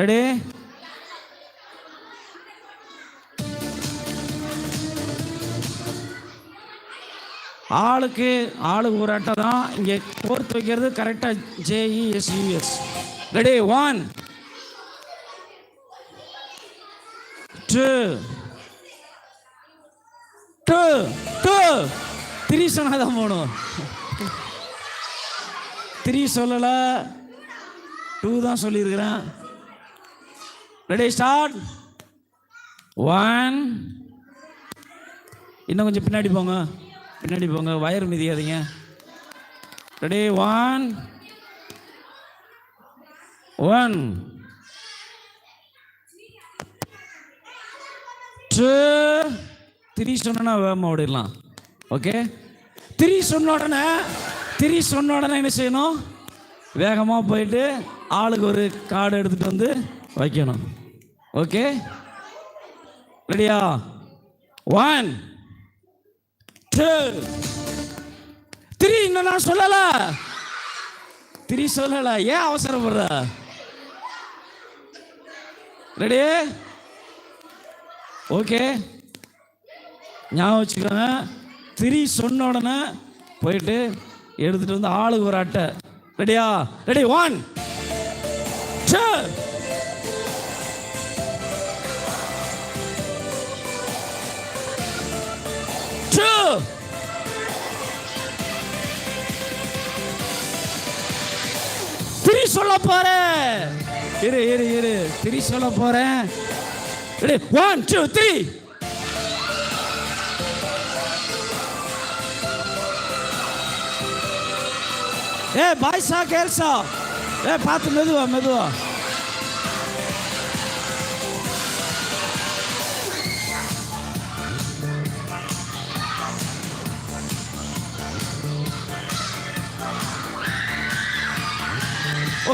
Ready? ஆளுக்கு ஒரு அட்டை தான் இங்கே கோர்த்து வைக்கிறது. கரெக்டாக JESUS. ரெடி? 1 2 3 சொன்னாதான் போகணும். 3 சொல்லலை, 2 தான் சொல்லியிருக்கிறேன். ரெடி? ஸ்டார்ட். 1. இன்னும் கொஞ்சம் பின்னாடி போங்க, வயர் மிதியாதீங்க. ரெடி? 1 2 3 சொன்னா வேகமாக ஓடிடலாம். ஓகே? 3 சொன்ன உடனே என்ன செய்யணும்? வேகமாக போயிட்டு ஆளுக்கு ஒரு கார்டு எடுத்துகிட்டு வந்து வைக்கணும். ஓகே? ரெடியா? 1 2 3. இன்னும் நான் சொல்லல, 3 சொல்லல. ஏன் அவசரப்படுற? ரெடி? ஓகே, ஞாபகம் வச்சுக்கோங்க. 3 சொன்ன உடனே போயிட்டு எடுத்துட்டு வந்து ஆளுக்கு ஒரு அட்டை. ரெடியா? ரெடி? 1 2 3 சொல்ல போறேன். இரு 3 சொல்ல போறேன். ரெடி? 1 2 3. பாய்ஸா கேர்ள்ஸா? பார்த்து மெதுவா.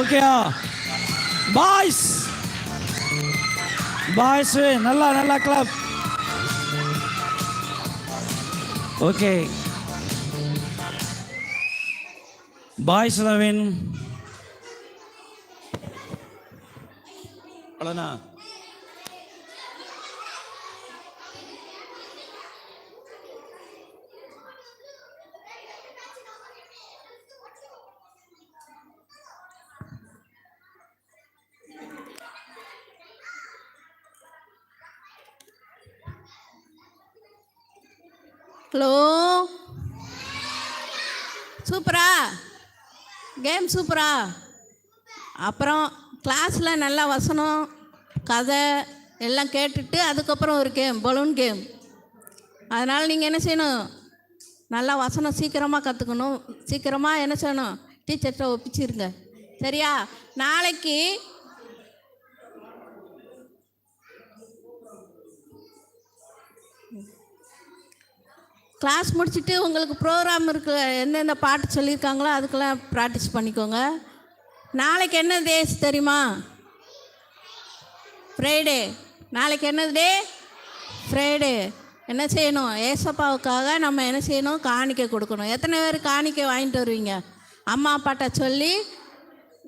ஓகே, பாய்ஸ் நல்லா கிளப். ஓகே, பாய்ஸ் தான் வின். அவ்வளோண்ணா. ஹலோ, சூப்பரா கேம், சூப்பரா. அப்புறம் கிளாஸில் நல்லா வசனம், கதை எல்லாம் கேட்டுட்டு அதுக்கப்புறம் ஒரு கேம், பலூன் கேம். அதனால் நீங்கள் என்ன செய்யணும்? நல்லா வசனம் சீக்கிரமாக கற்றுக்கணும். சீக்கிரமாக என்ன செய்யணும்? டீச்சர்கிட்ட ஒப்பிச்சிருங்க. சரியா? நாளைக்கு கிளாஸ் முடிச்சுட்டு உங்களுக்கு ப்ரோக்ராம் இருக்குது. எந்தெந்த பாட்டு சொல்லியிருக்காங்களோ அதுக்கெல்லாம் ப்ராக்டிஸ் பண்ணிக்கோங்க. நாளைக்கு என்ன டேஸ் தெரியுமா? ஃப்ரைடே. நாளைக்கு என்னது டே? ஃப்ரைடே. என்ன செய்யணும்? ஏசப்பாவுக்காக நம்ம என்ன செய்யணும்? காணிக்கை கொடுக்கணும். எத்தனை பேர் காணிக்கை வாங்கிட்டு வருவீங்க? அம்மா அப்பாட்ட சொல்லி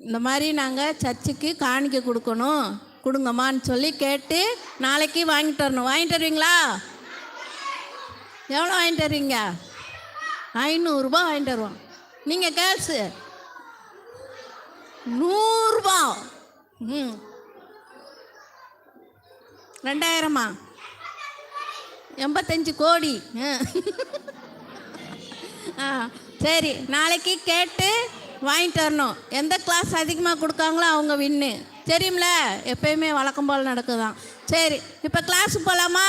இந்த மாதிரி நாங்கள் சர்ச்சுக்கு காணிக்கை கொடுக்கணும், கொடுங்கம்மான்னு சொல்லி கேட்டு நாளைக்கு வாங்கிட்டு வரணும். வாங்கிட்டு வருவீங்களா? எவ்வளோ வாங்கிட்டு வருவீங்க? 500 ரூபா வாங்கிட்டு வருவோம். நீங்கள் கேர்ள்ஸு 100 ரூபா. 2000மா? 85 கோடி. சரி, நாளைக்கு கேட்டு வாங்கிட்டு வரணும். எந்த கிளாஸ் அதிகமாக கொடுக்காங்களோ அவங்க வின்னு. தெரியும்ல, எப்பயுமே வழக்கம் போல் நடக்குதான். சரி, இப்போ கிளாஸுக்கு போகலாமா?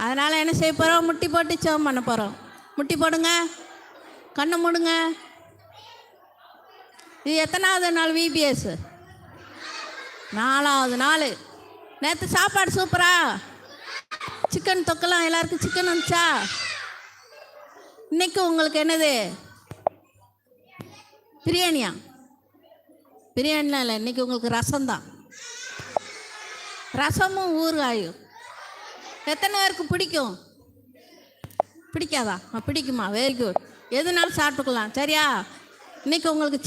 அதனால் என்ன செய்ய போகிறோம்? முட்டி போட்டு ஜெபம் பண்ண போகிறோம். முட்டி போடுங்க, கண்ணை மூடுங்க. இது எத்தனாவது நாள் VBS? 4வது நாள். நேற்று சாப்பாடு சூப்பரா? சிக்கன் தொக்கலாம் எல்லாருக்கும் சிக்கன் வந்துச்சா? இன்னைக்கு உங்களுக்கு என்னது? பிரியாணியா? பிரியாணிலாம் இல்லை, இன்னைக்கு உங்களுக்கு ரசம்தான். ரசமும் ஊறுகாயும். எத்தனை பேருக்கு பிடிக்கும்? பிடிக்காதா? பிடிக்குமா? Very good. எதுனாலும் சாப்பிட்டுக்கலாம். சரியா? இன்னைக்கு உங்களுக்கு